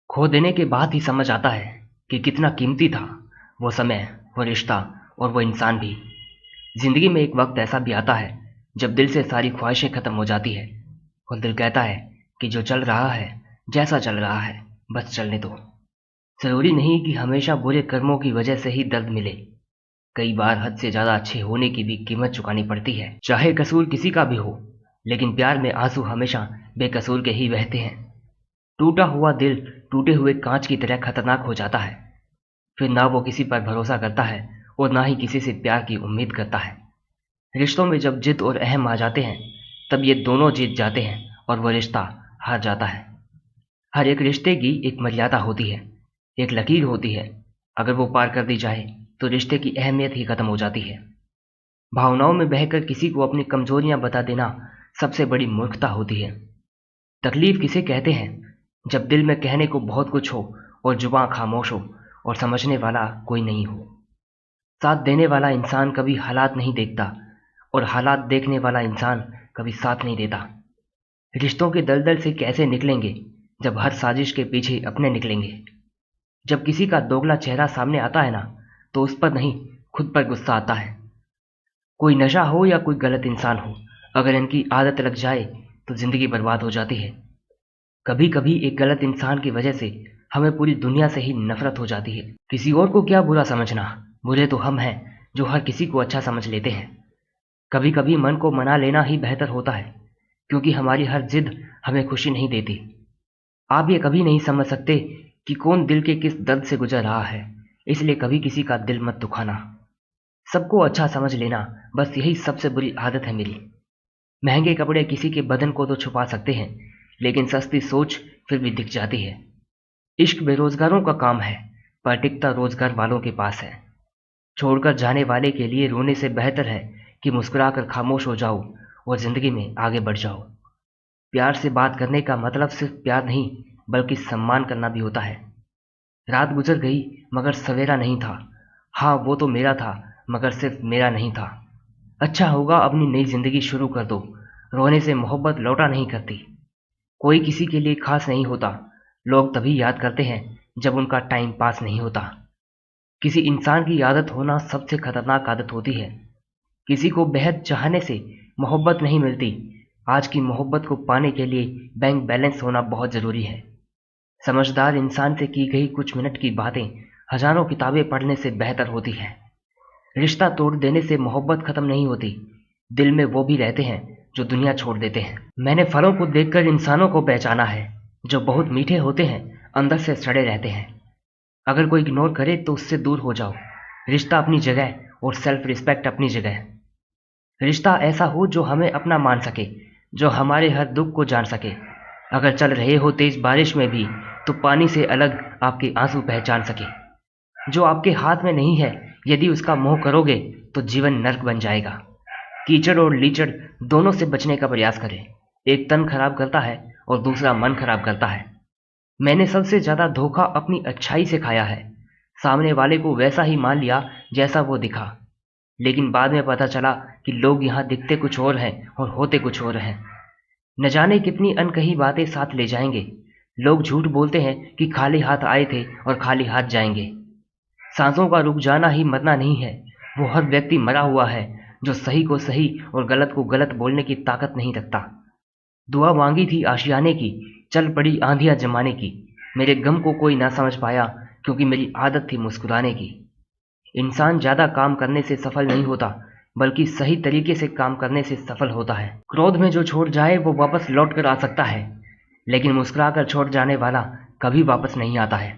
खो देने के बाद ही समझ आता है कि कितना कीमती था वो समय, वो रिश्ता और वो इंसान भी। जिंदगी में एक वक्त ऐसा भी आता है जब दिल से सारी ख्वाहिशें खत्म हो जाती है और दिल कहता है कि जो चल रहा है, जैसा चल रहा है, बस चलने दो। जरूरी नहीं कि हमेशा बुरे कर्मों की वजह से ही दर्द मिले। कई बार हद से ज्यादा अच्छे होने की भी कीमत चुकानी पड़ती है, चाहे कसूर किसी का भी हो। लेकिन प्यार में आंसू हमेशा बेकसूर के ही बहते हैं। टूटा हुआ दिल टूटे हुए कांच की तरह खतरनाक हो जाता है। फिर ना वो किसी पर भरोसा करता है और ना ही किसी से प्यार की उम्मीद करता है। रिश्तों में जब जिद और अहम आ जाते हैं, तब ये दोनों जीत जाते हैं और वो रिश्ता हार जाता है। हर एक रिश्ते की एक मर्यादा होती है, एक लकीर होती है। अगर वो पार कर दी जाए तो रिश्ते की अहमियत ही खत्म हो जाती है। भावनाओं में बहकर किसी को अपनी कमजोरियां बता देना सबसे बड़ी मूर्खता होती है। तकलीफ किसे कहते हैं? जब दिल में कहने को बहुत कुछ हो और जुबां खामोश हो और समझने वाला कोई नहीं हो। साथ देने वाला इंसान कभी हालात नहीं देखता और हालात देखने वाला इंसान कभी साथ नहीं देता। रिश्तों के दलदल से कैसे निकलेंगे जब हर साजिश के पीछे अपने निकलेंगे। जब किसी का दोगला चेहरा सामने आता है ना, तो उस पर नहीं, खुद पर गुस्सा आता है। कोई नशा हो या कोई गलत इंसान हो, अगर इनकी आदत लग जाए तो जिंदगी बर्बाद हो जाती है। कभी कभी एक गलत इंसान की वजह से हमें पूरी दुनिया से ही नफरत हो जाती है। किसी और को क्या बुरा समझना, बुरे तो हम हैं जो हर किसी को अच्छा समझ लेते हैं। कभी कभी मन को मना लेना ही बेहतर होता है, क्योंकि हमारी हर जिद हमें खुशी नहीं देती। आप ये कभी नहीं समझ सकते कि कौन दिल के किस दर्द से गुजर रहा है, इसलिए कभी किसी का दिल मत दुखाना। सबको अच्छा समझ लेना, बस यही सबसे बुरी आदत है मेरी। महंगे कपड़े किसी के बदन को तो छुपा सकते हैं, लेकिन सस्ती सोच फिर भी दिख जाती है। इश्क बेरोजगारों का काम है, पर टिकता रोजगार वालों के पास है। छोड़कर जाने वाले के लिए रोने से बेहतर है कि मुस्कुराकर खामोश हो जाओ और जिंदगी में आगे बढ़ जाओ। प्यार से बात करने का मतलब सिर्फ प्यार नहीं, बल्कि सम्मान करना भी होता है। रात गुजर गई मगर सवेरा नहीं था। हाँ, वो तो मेरा था, मगर सिर्फ मेरा नहीं था। अच्छा होगा अपनी नई जिंदगी शुरू कर दो। रोने से मोहब्बत लौटा नहीं करती। कोई किसी के लिए खास नहीं होता। लोग तभी याद करते हैं जब उनका टाइम पास नहीं होता। किसी इंसान की आदत होना सबसे खतरनाक आदत होती है। किसी को बेहद चाहने से मोहब्बत नहीं मिलती। आज की मोहब्बत को पाने के लिए बैंक बैलेंस होना बहुत जरूरी है। समझदार इंसान से की गई कुछ मिनट की बातें हजारों किताबें पढ़ने से बेहतर होती है। रिश्ता तोड़ देने से मोहब्बत खत्म नहीं होती। दिल में वो भी रहते हैं जो दुनिया छोड़ देते हैं। मैंने फलों को देखकर इंसानों को पहचाना है, जो बहुत मीठे होते हैं, अंदर से सड़े रहते हैं। अगर कोई इग्नोर करे तो उससे दूर हो जाओ। रिश्ता अपनी जगह और सेल्फ रिस्पेक्ट अपनी जगह। रिश्ता ऐसा हो जो हमें अपना मान सके, जो हमारे हर दुख को जान सके। अगर चल रहे हो तेज बारिश में भी, तो पानी से अलग आपके आंसू पहचान सके। जो आपके हाथ में नहीं है, यदि उसका मोह करोगे तो जीवन नर्क बन जाएगा। कीचड़ और लीचड़ दोनों से बचने का प्रयास करें। एक तन खराब करता है और दूसरा मन खराब करता है। मैंने सबसे ज्यादा धोखा अपनी अच्छाई से खाया है। सामने वाले को वैसा ही मान लिया जैसा वो दिखा, लेकिन बाद में पता चला कि लोग यहाँ दिखते कुछ और हैं और होते कुछ और हैं। न जाने कितनी अनकही बातें साथ ले जाएंगे। लोग झूठ बोलते हैं कि खाली हाथ आए थे और खाली हाथ जाएंगे। सांसों का रुक जाना ही मरना नहीं है। वो हर व्यक्ति मरा हुआ है जो सही को सही और गलत को गलत बोलने की ताकत नहीं रखता। दुआ मांगी थी आशियाने की, चल पड़ी आंधियां जमाने की। मेरे गम को कोई ना समझ पाया, क्योंकि मेरी आदत थी मुस्कुराने की। इंसान ज्यादा काम करने से सफल नहीं होता, बल्कि सही तरीके से काम करने से सफल होता है। क्रोध में जो छोड़ जाए वो वापस लौट कर आ सकता है, लेकिन मुस्कुराकर छोड़ जाने वाला कभी वापस नहीं आता है।